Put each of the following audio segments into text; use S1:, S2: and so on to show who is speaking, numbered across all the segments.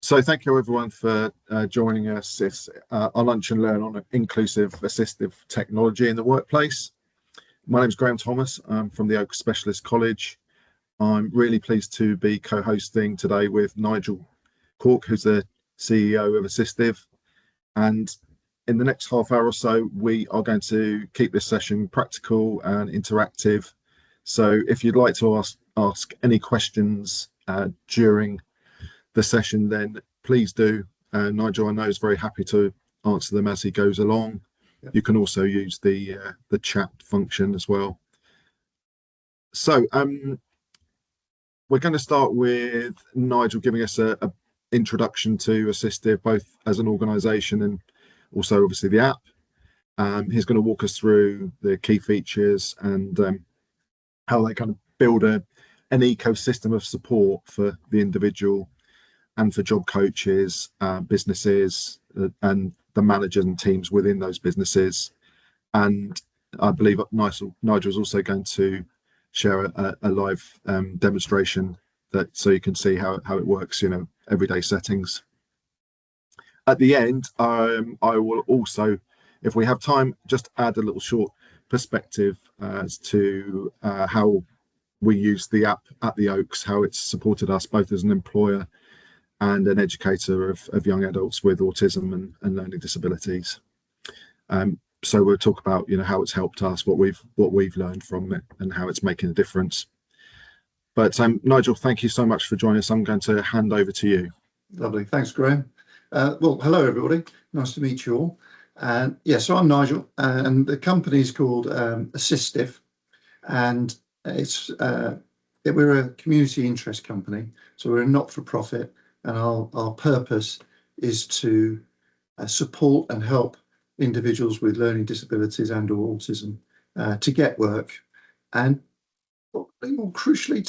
S1: So thank you everyone for joining us. It's our Lunch and Learn on inclusive assistive technology in the workplace. My name is Graham Thomas. I'm from the Oak Specialist College. I'm really pleased to be co-hosting today with Nigel Cork, who's the CEO of Assistive. And in the next half hour or so, we are going to keep this session practical and interactive. So if you'd like to ask any questions during the session, then please do. Nigel, I know, is very happy to answer them as he goes along. Yep. You can also use the chat function as well. So we're going to start with Nigel giving us a introduction to Assistive, both as an organisation and also obviously the app. He's going to walk us through the key features and how they kind of build an ecosystem of support for the individual and for job coaches, businesses, and the managers and teams within those businesses. And I believe Nigel is also going to share a live demonstration so you can see how it works, everyday settings. At the end, I will also, if we have time, just add a little short perspective as to how we use the app at the Oaks, how it's supported us both as an employer and an educator of young adults with autism and learning disabilities. So we'll talk about how it's helped us, what we've learned from it, and how it's making a difference. But Nigel, thank you so much for joining us. I'm going to hand over to you.
S2: Lovely, thanks, Graham. Well, hello everybody. Nice to meet you all. So I'm Nigel, and the company is called Assistive, and we're a community interest company. So we're a not-for-profit. And our purpose is to support and help individuals with learning disabilities and or autism to get work, and probably more crucially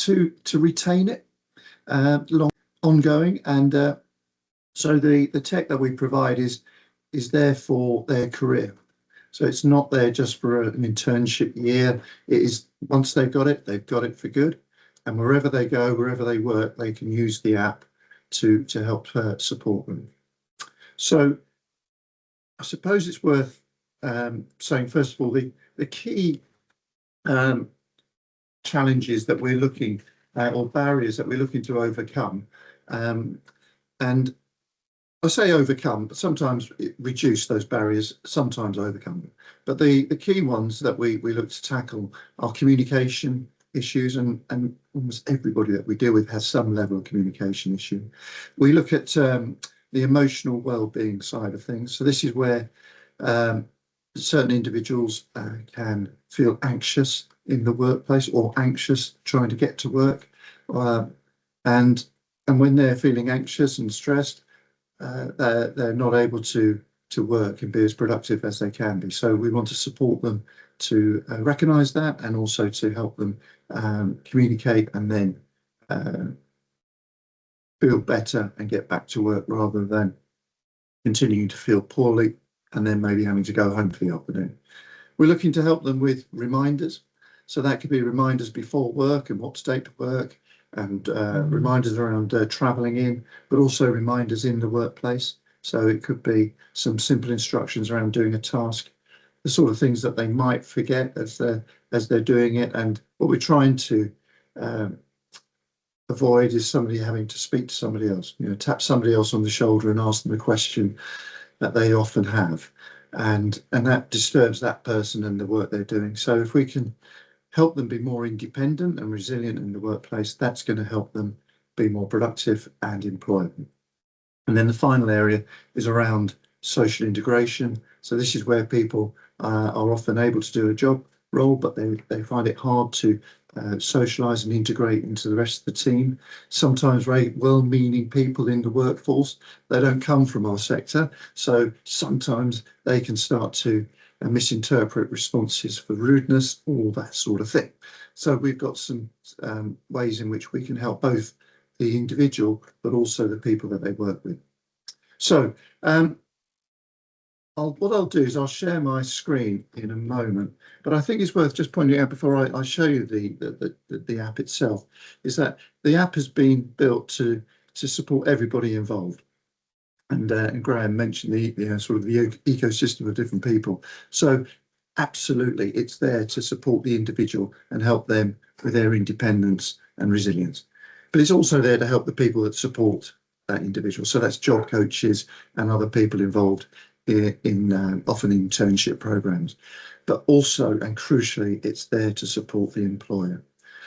S2: to retain it ongoing. And so the tech that we provide is there for their career. So it's not there just for an internship year. It is, once they've got it for good. And wherever they go, wherever they work, they can use the app to help support them. So I suppose it's worth saying, first of all, the key challenges that we're looking at, or barriers that we're looking to overcome, and I say overcome, but sometimes reduce those barriers, sometimes overcome them. But the key ones that we look to tackle are communication issues, and almost everybody that we deal with has some level of communication issue. We look at the emotional well-being side of things. So this is where certain individuals can feel anxious in the workplace, or anxious trying to get to work, and when they're feeling anxious and stressed, they're not able to work and be as productive as they can be. So we want to support them to recognise that, and also to help them communicate and then feel better and get back to work, rather than continuing to feel poorly and then maybe having to go home for the afternoon. We're looking to help them with reminders. So that could be reminders before work and what to take to work, and reminders around travelling in, but also reminders in the workplace. So it could be some simple instructions around doing a task, the sort of things that they might forget as they're doing it. And what we're trying to avoid is somebody having to speak to somebody else, tap somebody else on the shoulder and ask them a question that they often have, and that disturbs that person and the work they're doing. So if we can help them be more independent and resilient in the workplace, that's going to help them be more productive and employable. And then the final area is around social integration. So this is where people are often able to do a job role, but they find it hard to socialise and integrate into the rest of the team. Sometimes very well-meaning people in the workforce, they don't come from our sector, so sometimes they can start to misinterpret responses for rudeness, all that sort of thing. So we've got some ways in which we can help both the individual but also the people that they work with. So what I'll do is I'll share my screen in a moment, but I think it's worth just pointing out before I show you the app itself, is that the app has been built to support everybody involved. And Graham mentioned the sort of the ecosystem of different people. So absolutely, it's there to support the individual and help them with their independence and resilience. But it's also there to help the people that support that individual. So that's job coaches and other people involved in often internship programs. But also, and crucially, it's there to support the employer.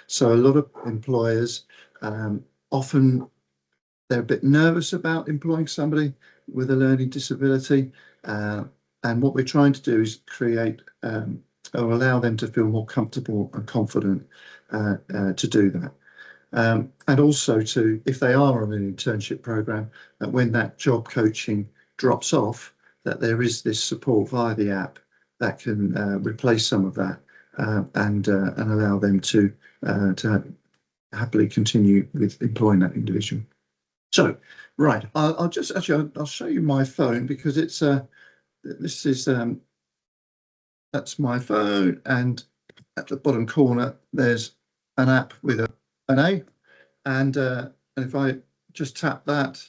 S2: So a lot of employers often they're a bit nervous about employing somebody with a learning disability. And what we're trying to do is create or allow them to feel more comfortable and confident to do that. And also to, if they are on an internship program, that when that job coaching drops off, that there is this support via the app that can replace some of that and allow them to happily continue with employing that individual. So, right, I'll just actually I'll show you my phone because it's this is that's my phone, and at the bottom corner there's an app with an A, and if I just tap that,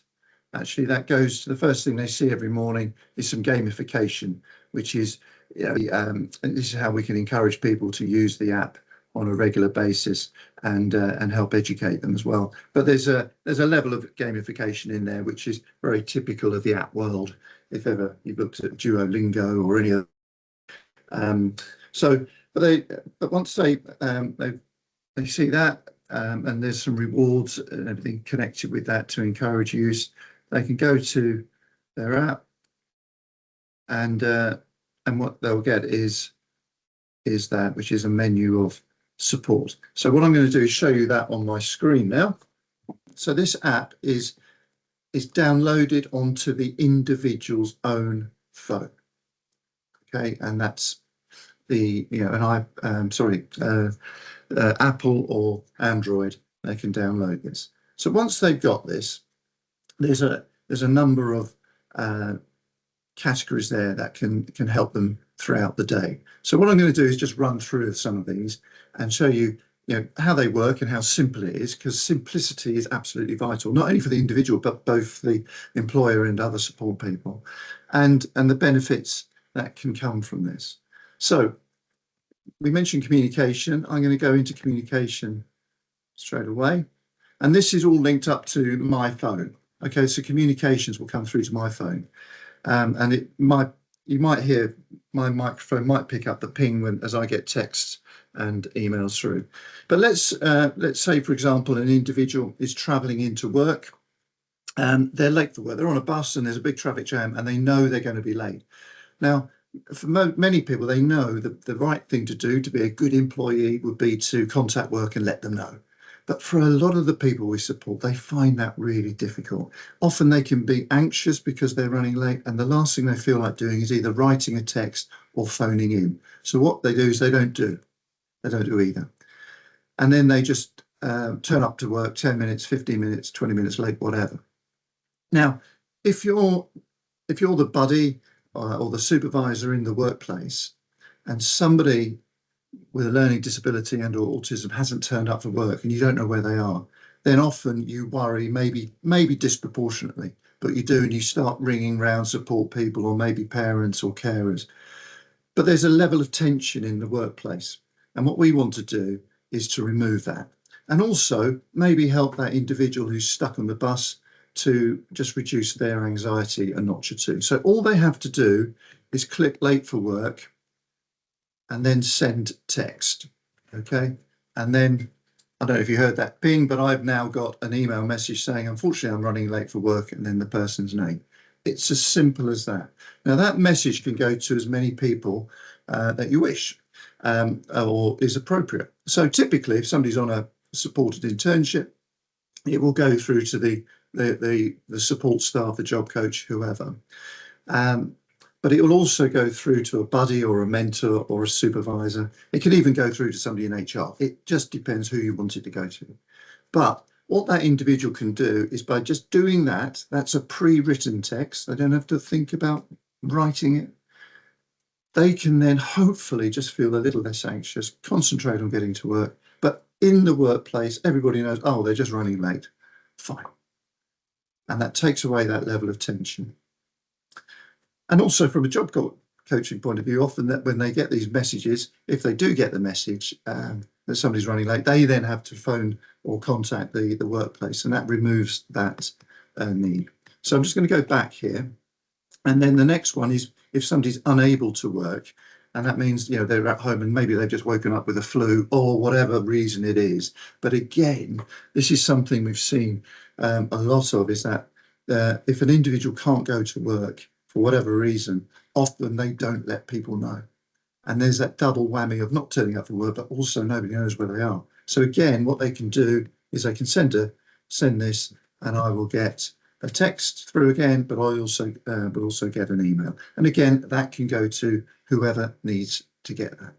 S2: actually that goes to the first thing they see every morning is some gamification, which is and this is how we can encourage people to use the app on a regular basis and help educate them as well. But there's a level of gamification in there which is very typical of the app world. If ever you've looked at Duolingo or any other, but once they see that and there's some rewards and everything connected with that to encourage use, they can go to their app and what they'll get is that, which is a menu of support. So what I'm going to do is show you that on my screen now. So this app is downloaded onto the individual's own phone. Okay, and that's the Apple or Android. They can download this. So once they've got this, there's a number of categories there that can help them throughout the day. So what I'm going to do is just run through some of these and show you, how they work and how simple it is, because simplicity is absolutely vital, not only for the individual, but both the employer and other support people, and the benefits that can come from this. So we mentioned communication. I'm going to go into communication straight away. And this is all linked up to my phone. Okay, so communications will come through to my phone. And you might hear my microphone might pick up the ping as I get texts and emails through. But let's say, for example, an individual is travelling into work and they're late for work. They're on a bus and there's a big traffic jam and they know they're going to be late. Now, for many people, they know that the right thing to do to be a good employee would be to contact work and let them know. But for a lot of the people we support, they find that really difficult. Often they can be anxious because they're running late, and the last thing they feel like doing is either writing a text or phoning in. So what they do is they don't do either. And then they just turn up to work 10 minutes, 15 minutes, 20 minutes late, whatever. Now, if you're the buddy or the supervisor in the workplace and somebody with a learning disability and or autism hasn't turned up for work and you don't know where they are, then often you worry, maybe disproportionately, but you do, and you start ringing round support people or maybe parents or carers. But there's a level of tension in the workplace, and what we want to do is to remove that, and also maybe help that individual who's stuck on the bus to just reduce their anxiety a notch or two. So all they have to do is click late for work and then send text. Okay, and then I don't know if you heard that ping, but I've now got an email message saying, unfortunately, I'm running late for work, and then the person's name. It's as simple as that. Now, that message can go to as many people that you wish or is appropriate. So typically, if somebody's on a supported internship, it will go through to the support staff, the job coach, whoever. But it will also go through to a buddy or a mentor or a supervisor. It can even go through to somebody in HR. It just depends who you want it to go to. But what that individual can do is by just doing that, that's a pre-written text. They don't have to think about writing it. They can then hopefully just feel a little less anxious, concentrate on getting to work. But in the workplace, everybody knows, oh, they're just running late. Fine. and that takes away that level of tension. And also from a job coaching point of view, often that when they get these messages, if they do get the message that somebody's running late, they then have to phone or contact the workplace, and that removes that need. So I'm just going to go back here. And then the next one is if somebody's unable to work, and that means, you know, they're at home and maybe they've just woken up with a flu or whatever reason it is. But again, this is something we've seen a lot of, is that if an individual can't go to work for whatever reason, often they don't let people know. And there's that double whammy of not turning up for work, but also nobody knows where they are. So again, what they can do is they can send this, and I will get a text through again, but I also get an email. And again, that can go to whoever needs to get that.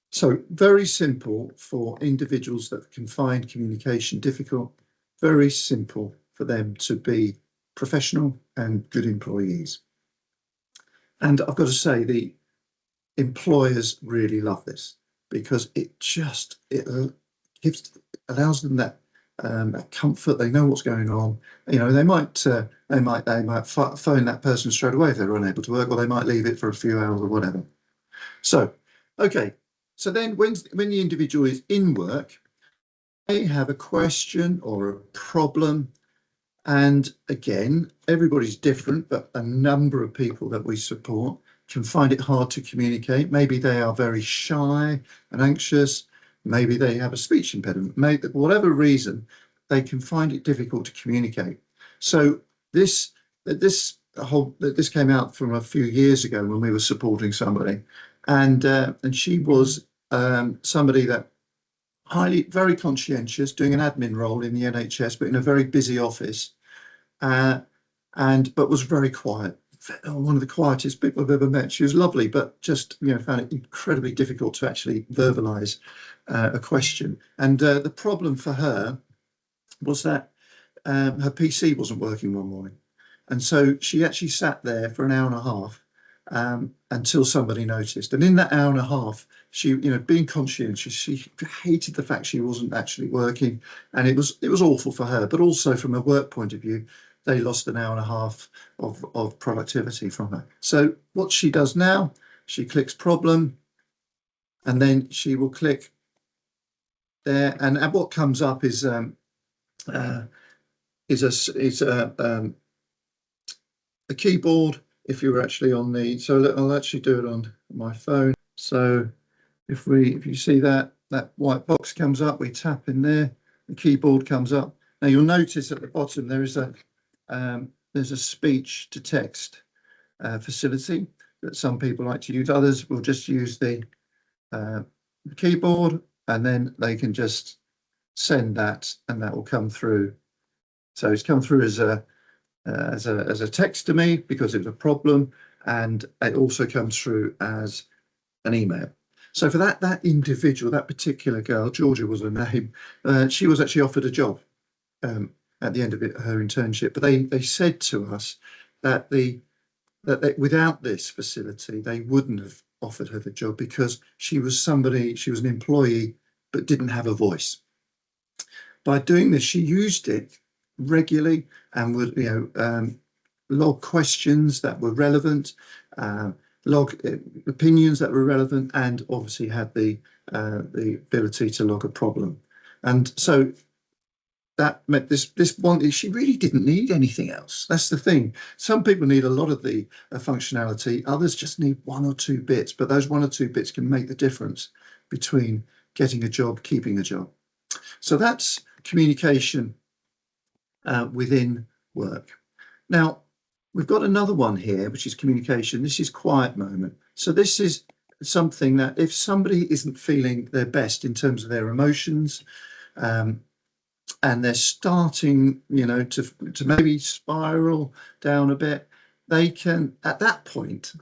S2: So very simple for individuals that can find communication difficult, very simple for them to be professional and good employees. And I've got to say, the employers really love this, because it allows them that comfort. They know what's going on. You know, they might phone that person straight away if they're unable to work, or they might leave it for a few hours or whatever. So, okay. So then when the individual is in work, they have a question or a problem. And again, everybody's different, but a number of people that we support can find it hard to communicate. Maybe they are very shy and anxious. Maybe they have a speech impediment. Maybe, whatever reason, they can find it difficult to communicate. So this came out from a few years ago when we were supporting somebody, and she was somebody that very conscientious, doing an admin role in the NHS, but in a very busy office, but was very quiet. One of the quietest people I've ever met. She was lovely, but just, you know, found it incredibly difficult to actually verbalise a question. And the problem for her was that her PC wasn't working one morning, and so she actually sat there for an hour and a half until somebody noticed. And in that hour and a half, she, you know, being conscientious, she hated the fact she wasn't actually working, and it was awful for her. But also from a work point of view, they lost an hour and a half of productivity from her. So what she does now, she clicks problem, and then she will click there, and what comes up is a keyboard. If you were actually on the, so I'll actually do it on my phone. So if you see that white box comes up, we tap in there, the keyboard comes up. Now you'll notice at the bottom there is there's a speech to text facility that some people like to use. Others will just use the keyboard, and then they can just send that, and that will come through. So it's come through as a text to me because it's a problem, and it also comes through as an email. So for that individual, that particular girl, Georgia was her name, she was actually offered a job at the end of her internship. But they said to us that without this facility, they wouldn't have offered her the job, because she was an employee but didn't have a voice. By doing this, she used it regularly and would, you know, log questions that were relevant, log opinions that were relevant, and obviously had the ability to log a problem. And so that meant this one, she really didn't need anything else. That's the thing. Some people need a lot of the functionality. Others just need one or two bits, but those one or two bits can make the difference between getting a job, keeping a job. So that's communication within work. Now, we've got another one here, which is communication. This is quiet moment. So this is something that if somebody isn't feeling their best in terms of their emotions, and they're starting, you know, to maybe spiral down a bit, they can, at that point,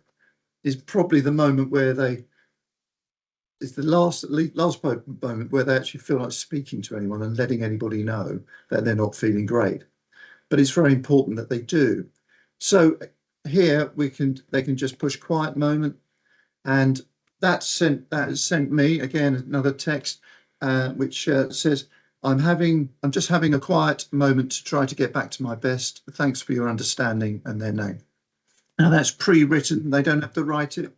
S2: is probably the moment where it's the last moment where they actually feel like speaking to anyone and letting anybody know that they're not feeling great. But it's very important that they do. So here they can just push quiet moment, and that has sent me again another text which says, I'm just having a quiet moment to try to get back to my best. Thanks for your understanding, and their name. Now that's pre-written, they don't have to write it.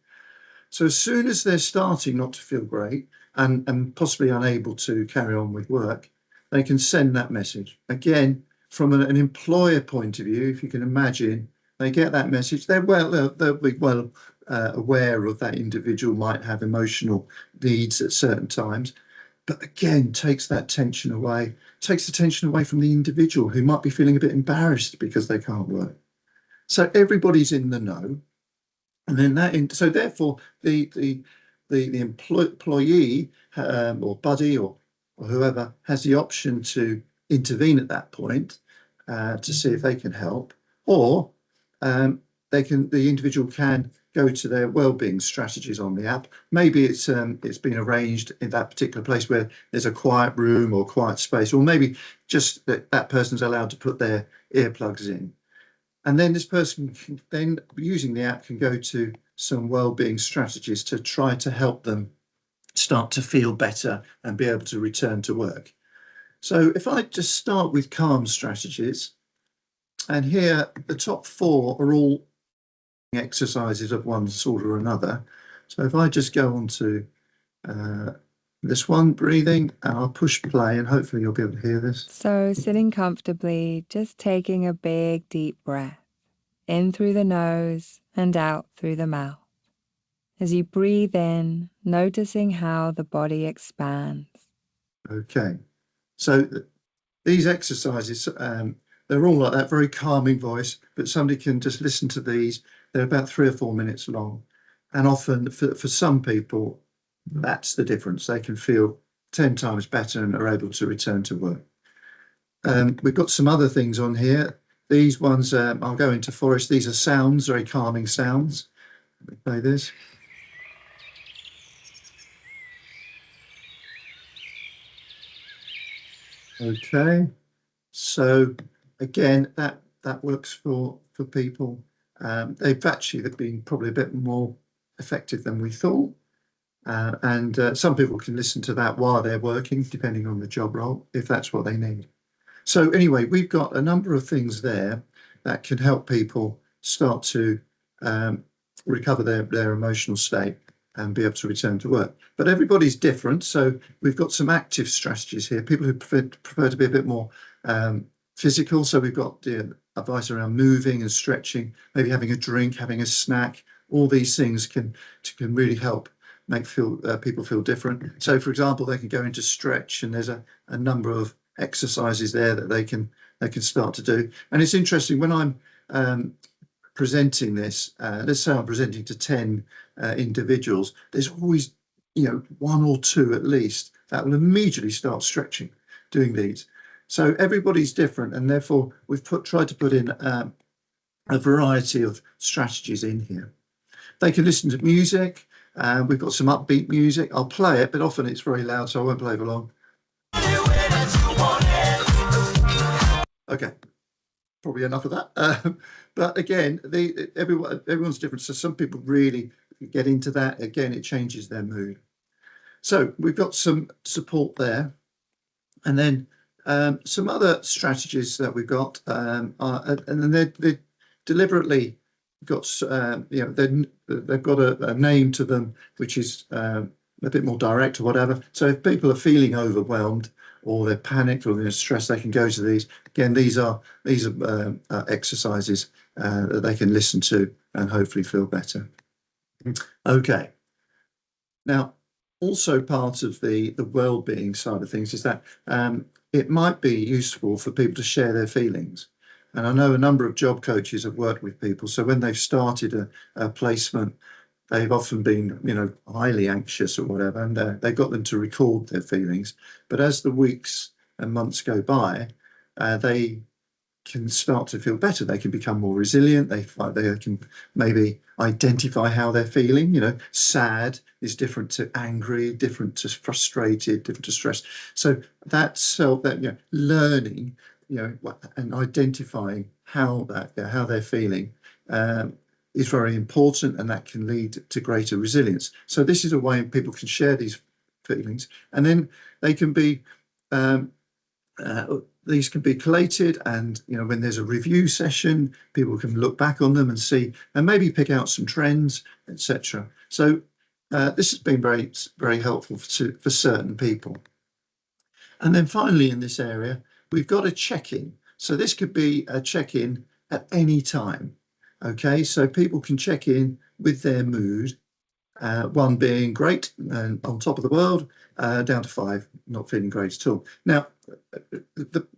S2: So as soon as they're starting not to feel great and possibly unable to carry on with work, they can send that message. Again, from an employer point of view, if you can imagine, they get that message, they'll be well aware of that individual might have emotional needs at certain times, but again, takes that tension away, takes the tension away from the individual who might be feeling a bit embarrassed because they can't work. So everybody's in the know. And then so therefore the employee or buddy or whoever has the option to intervene at that point to see if they can help, or the individual can go to their wellbeing strategies on the app. Maybe it's been arranged in that particular place where there's a quiet room or quiet space, or maybe just that person's allowed to put their earplugs in. And then this person can then, using the app, can go to some wellbeing strategies to try to help them start to feel better and be able to return to work. So if I just start with calm strategies, and here the top 4 are all exercises of one sort or another. So if I just go on to this one, breathing, and I'll push play, and hopefully you'll be able to hear this.
S3: So sitting comfortably, just taking a big deep breath in through the nose and out through the mouth. As you breathe in, noticing how the body expands.
S2: Okay, so these exercises, they're all like that, very calming voice, but somebody can just listen to these. They're about 3 or 4 minutes long. And often for some people, that's the difference. They can feel 10 times better and are able to return to work. We've got some other things on here. These ones, I'll go into forest. These are sounds, very calming sounds. Let me play this. Okay, so again, that works for people. They've actually been probably a bit more effective than we thought. And some people can listen to that while they're working, depending on the job role, if that's what they need. So anyway, we've got a number of things there that can help people start to recover their emotional state and be able to return to work. But everybody's different. So we've got some active strategies here, people who prefer to be a bit more physical. So we've got the advice around moving and stretching, maybe having a drink, having a snack. All these things can really help make people feel different. So for example, they can go into stretch, and there's a number of exercises there that they can start to do. And it's interesting when I'm presenting this, let's say I'm presenting to 10 individuals, there's always, 1 or 2 at least that will immediately start stretching, doing these. So everybody's different, and therefore we've tried to put in a variety of strategies in here. They can listen to music. We've got some upbeat music. I'll play it, but often it's very loud, so I won't play for long. Okay, probably enough of that. But again, everyone's different. So some people really get into that. Again, it changes their mood. So we've got some support there. And then some other strategies that we've got, and they're deliberately got, they've got a name to them, which is a bit more direct or whatever. So if people are feeling overwhelmed or they're panicked or they're stressed, they can go to these. Again, these are exercises that they can listen to and hopefully feel better. Okay. Now, also part of the well-being side of things is that it might be useful for people to share their feelings. And I know a number of job coaches have worked with people. So when they've started a placement, they've often been, highly anxious or whatever, and they've got them to record their feelings. But as the weeks and months go by, they can start to feel better. They can become more resilient. They can maybe identify how they're feeling. Sad is different to angry, different to frustrated, different to stressed. So that's learning, and identifying how they're feeling is very important, and that can lead to greater resilience. So this is a way people can share these feelings, and then they can be these can be collated, and when there's a review session, people can look back on them and see, and maybe pick out some trends, etc. So this has been very, very helpful for certain people. And then finally, in this area, we've got a check-in. So this could be a check-in at any time. Okay, so people can check in with their mood, one being great and on top of the world, down to 5, not feeling great at all. Now,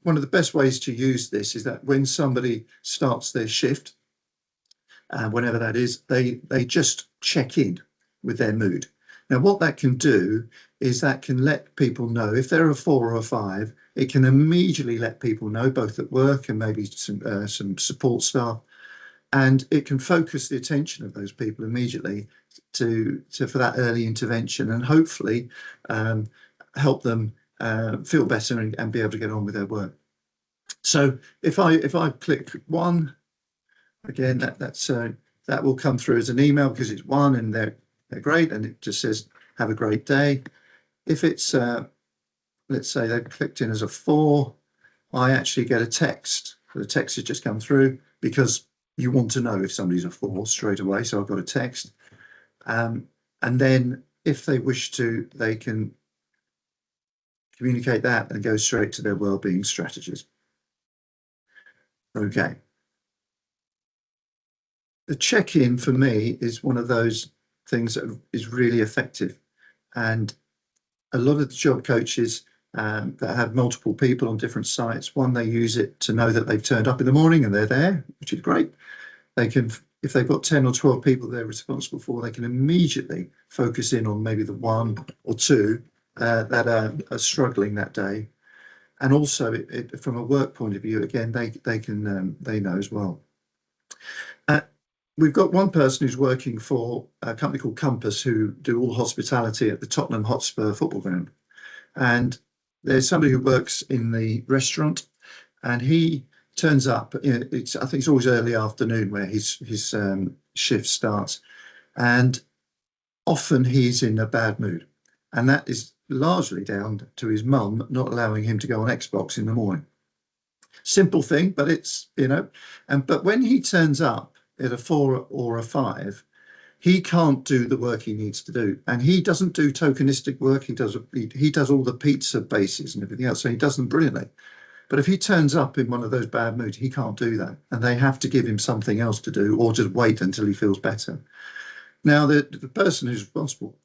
S2: one of the best ways to use this is that when somebody starts their shift, whenever that is, they just check in with their mood. Now, what that can do is that can let people know if they're a 4 or a 5. It can immediately let people know, both at work and maybe some support staff, and it can focus the attention of those people immediately for that early intervention, and hopefully help them feel better and be able to get on with their work. So if I click 1, again, that will come through as an email because it's 1 and they're great, and it just says have a great day. If it's let's say they've clicked in as a 4, I actually get a text. The text has just come through because you want to know if somebody's a 4 straight away. So I've got a text. And then if they wish to, they can communicate that and go straight to their wellbeing strategies. Okay. The check-in for me is one of those things that is really effective. And a lot of the job coaches that have multiple people on different sites, one, they use it to know that they've turned up in the morning and they're there, which is great. They can, if they've got 10 or 12 people they're responsible for, they can immediately focus in on maybe the 1 or 2 that are struggling that day. And also, from a work point of view, again, they know as well. We've got one person who's working for a company called Compass, who do all hospitality at the Tottenham Hotspur football ground. And there's somebody who works in the restaurant, and he turns up. I think it's always early afternoon where his shift starts, and often he's in a bad mood, and that is largely down to his mum not allowing him to go on Xbox in the morning. Simple thing, but it's but when he turns up at a 4 or a 5, he can't do the work he needs to do, and he doesn't do tokenistic work. He does all the pizza bases and everything else, so he does them brilliantly. But if he turns up in one of those bad moods, he can't do that, and they have to give him something else to do, or just wait until he feels better. Now, the person who's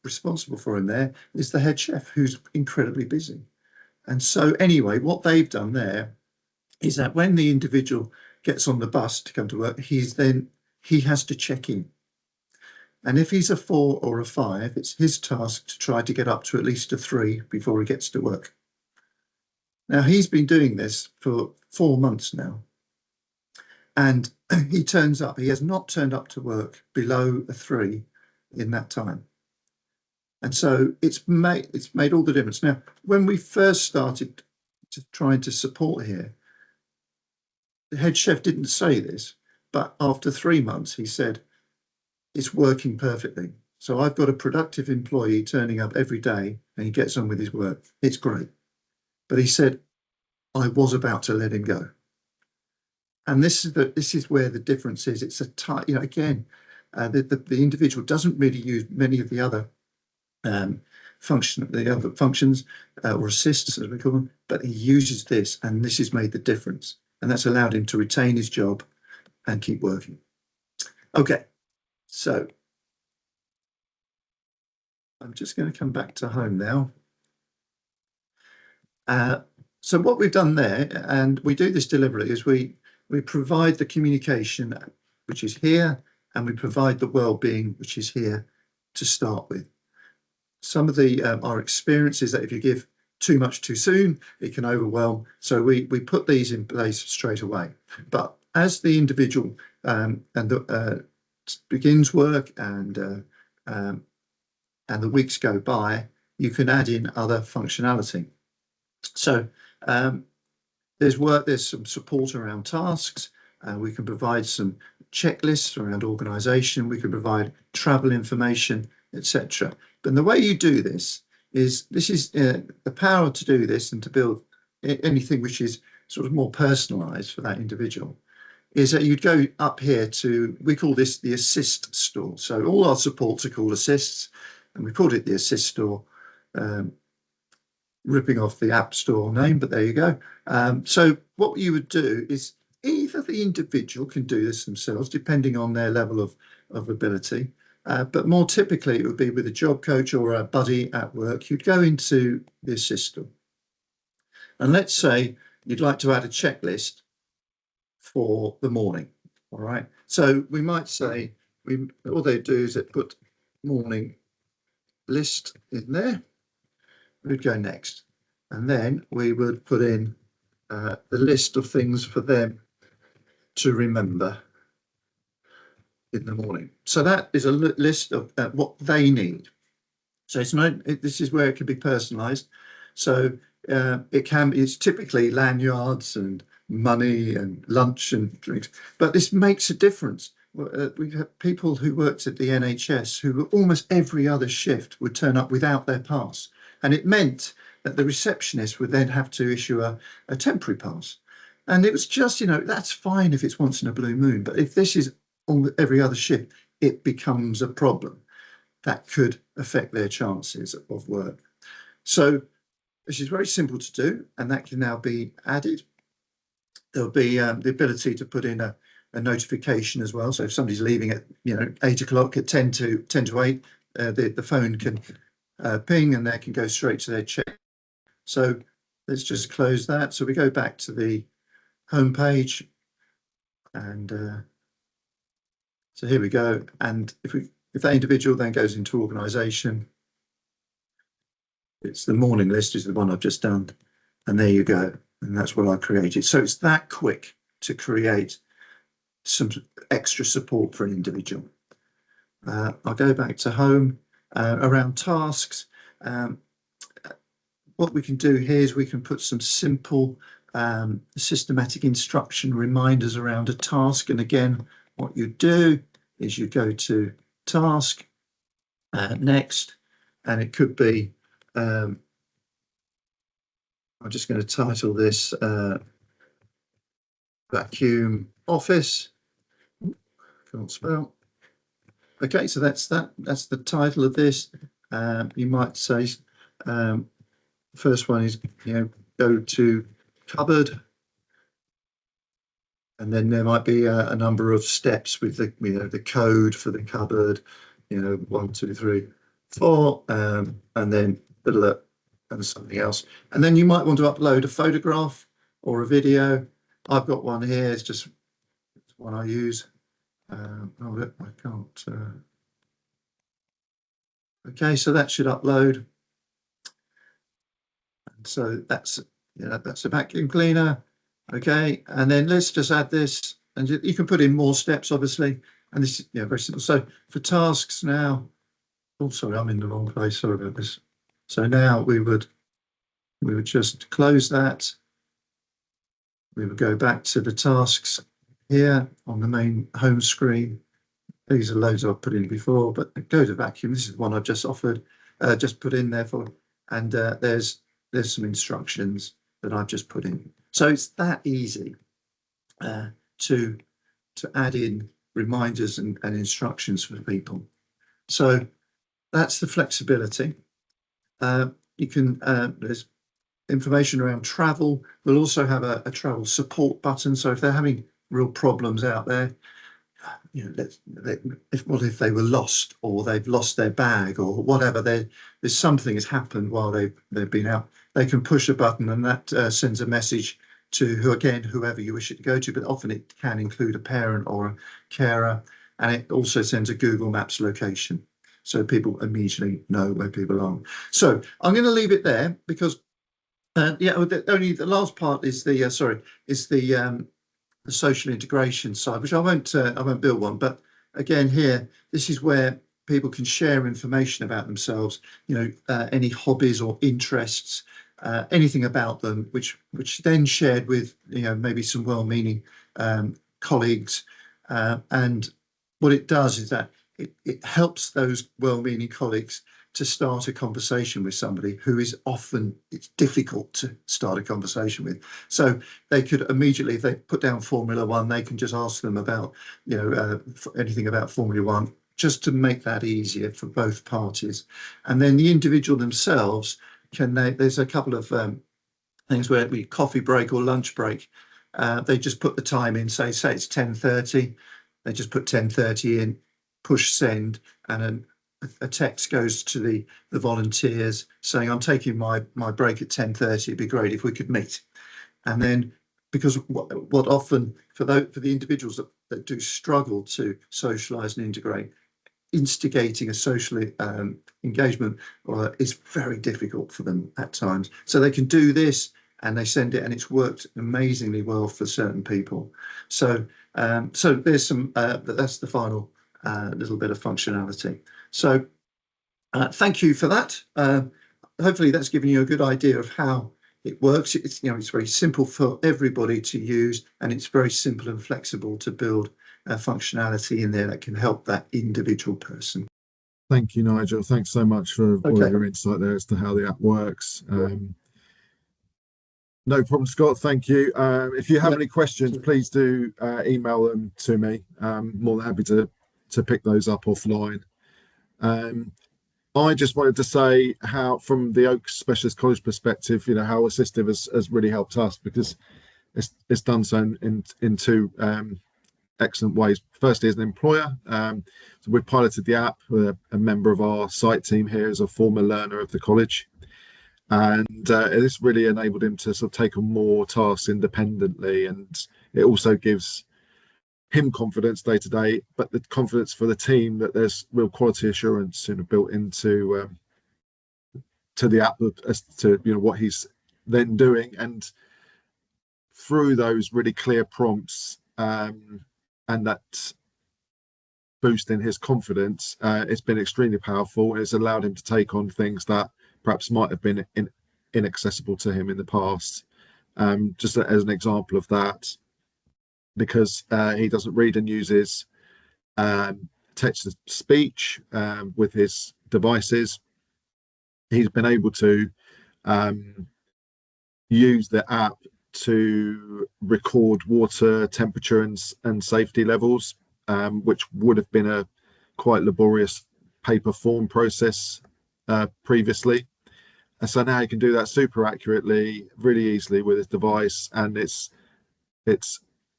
S2: responsible for him there is the head chef, who's incredibly busy. And so anyway, what they've done there is that when the individual gets on the bus to come to work, he has to check in. And if he's a 4 or a 5, it's his task to try to get up to at least a 3 before he gets to work. Now, he's been doing this for 4 months now. And he has not turned up to work below a 3 in that time. And so it's made all the difference. Now, when we first started trying to support here, the head chef didn't say this, but after 3 months, he said, it's working perfectly. So I've got a productive employee turning up every day and he gets on with his work. It's great. But he said, I was about to let him go. And this is where the difference is. It's again, the individual doesn't really use many of the other functions or assists, as we call them, but he uses this, and this has made the difference. And that's allowed him to retain his job and keep working. Okay, so I'm just going to come back to home now. So what we've done there, and we do this deliberately, is we provide the communication, which is here, and we provide the well-being, which is here to start with. Some of our experience is that if you give too much too soon, it can overwhelm. So we put these in place straight away. But as the individual begins work and the weeks go by, you can add in other functionality. So there's some support around tasks. We can provide some checklists around organisation. We can provide travel information, etc. But the way you do this is the power to do this and to build anything which is sort of more personalised for that individual, is that you'd go up here to, we call this the assist store. So all our supports are called assists, and we called it the assist store, ripping off the App Store name, but there you go. So what you would do is either the individual can do this themselves, depending on their level of ability, but more typically it would be with a job coach or a buddy at work. You'd go into the assist store, and let's say you'd like to add a checklist for the morning. All right, so we might say all they do is they put morning list in there. We'd go next, and then we would put in the list of things for them to remember in the morning. So that is a list of what they need. So it's not, this is where it can be personalized. So it's typically lanyards and money and lunch and drinks, but this makes a difference. We've had people who worked at the NHS who almost every other shift would turn up without their pass. And it meant that the receptionist would then have to issue a temporary pass. And it was just, that's fine if it's once in a blue moon. But if this is every other shift, it becomes a problem that could affect their chances of work. So this is very simple to do, and that can now be added. There'll be the ability to put in a notification as well. So if somebody's leaving at 8 o'clock, at 10 to 8, the phone can ping and they can go straight to their check. So let's just close that. So we go back to the home page, and so here we go. And if that individual then goes into organisation, it's the morning list is the one I've just done, and there you go. And that's what I created. So it's that quick to create some extra support for an individual. I'll go back to home. Around tasks, what we can do here is we can put some simple systematic instruction reminders around a task. And again, what you do is you go to task, next, and it could be, I'm just going to title this vacuum office. Can't spell. Okay, so that's the title of this. You might say first one is go to cupboard, and then there might be a number of steps with the code for the cupboard, 1, 2, 3, 4, and then and something else. And then you might want to upload a photograph or a video. I've got one here. It's just one I use. I can't. Okay, so that should upload. And so that's a vacuum cleaner. Okay, and then let's just add this, and you can put in more steps, obviously. And this is very simple. So for tasks now, oh sorry, I'm in the wrong place. Sorry about this. So now we would just close that. We would go back to the tasks here on the main home screen. These are loads I've put in before, but go to vacuum. This is one I've just just put in there for, and there's some instructions that I've just put in. So it's that easy to add in reminders and instructions for people. So that's the flexibility. You can there's information around travel. We'll also have a travel support button. So if they're having real problems out there, if they were lost, or they've lost their bag, or whatever, there's something has happened while they've been out, they can push a button, and that sends a message to whoever you wish it to go to, but often it can include a parent or a carer, and it also sends a Google Maps location, so people immediately know where people are. So I'm going to leave it there, because only the last part is the the social integration side, which I won't build one, but again here, this is where people can share information about themselves, any hobbies or interests, anything about them, which then shared with maybe some well-meaning colleagues, and what it does is that it helps those well-meaning colleagues to start a conversation with somebody who is often, it's difficult to start a conversation with. So they could immediately, if they put down Formula One, they can just ask them about, anything about Formula One, just to make that easier for both parties. And then the individual themselves there's a couple of things where we coffee break or lunch break. They just put the time in, say it's 10:30. They just put 10:30 in, push send, and a text goes to the volunteers saying, I'm taking my break at 10:30. It'd be great if we could meet. And then, because what often for the individuals that do struggle to socialise and integrate, instigating a social engagement is very difficult for them at times. So they can do this and they send it, and it's worked amazingly well for certain people. So there's some that's the final little bit of functionality. So thank you for that. Hopefully that's given you a good idea of how it works. It's very simple for everybody to use, and it's very simple and flexible to build functionality in there that can help that individual person.
S1: Thank you, Nigel. Thanks so much for all of your insight there as to how the app works. No problem, Scott. Thank you. If you have any questions, please do email them to me. More than happy to pick those up offline. I just wanted to say how, from the Oak Specialist College perspective, how Assistive has really helped us, because it's done so in two excellent ways. Firstly, as an employer, so we piloted the app with a member of our site team here as a former learner of the college, and this really enabled him to sort of take on more tasks independently, and it also gives him confidence day to day, but the confidence for the team that there's real quality assurance built into to the app as to what he's then doing, and through those really clear prompts and that boost in his confidence, it's been extremely powerful. It's allowed him to take on things that perhaps might have been inaccessible to him in the past. Just as an example of that, because he doesn't read and uses text to speech with his devices, he's been able to use the app to record water temperature and safety levels, which would have been a quite laborious paper form process previously. And so now he can do that super accurately, really easily with his device, and it's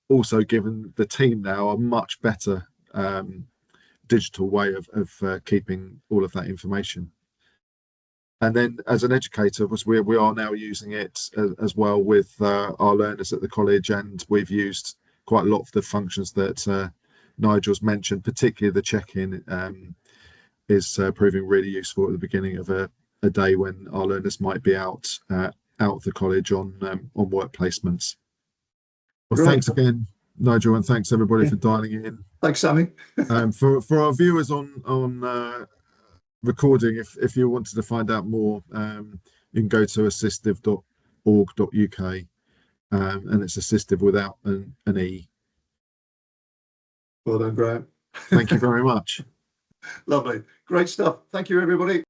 S1: also given the team now a much better digital way of keeping all of that information. And then as an educator, we are now using it as well with our learners at the college, and we've used quite a lot of the functions that Nigel's mentioned, particularly the check-in is proving really useful at the beginning of a day when our learners might be out of the college on work placements. Well, right. Thanks again, Nigel, and thanks everybody for dialing in.
S2: Thanks, Sammy.
S1: For our viewers on recording, if you wanted to find out more, you can go to assistive.org.uk, and it's Assistive without an E.
S2: Well done, Graham.
S1: Thank you very much.
S2: Lovely. Great stuff. Thank you, everybody.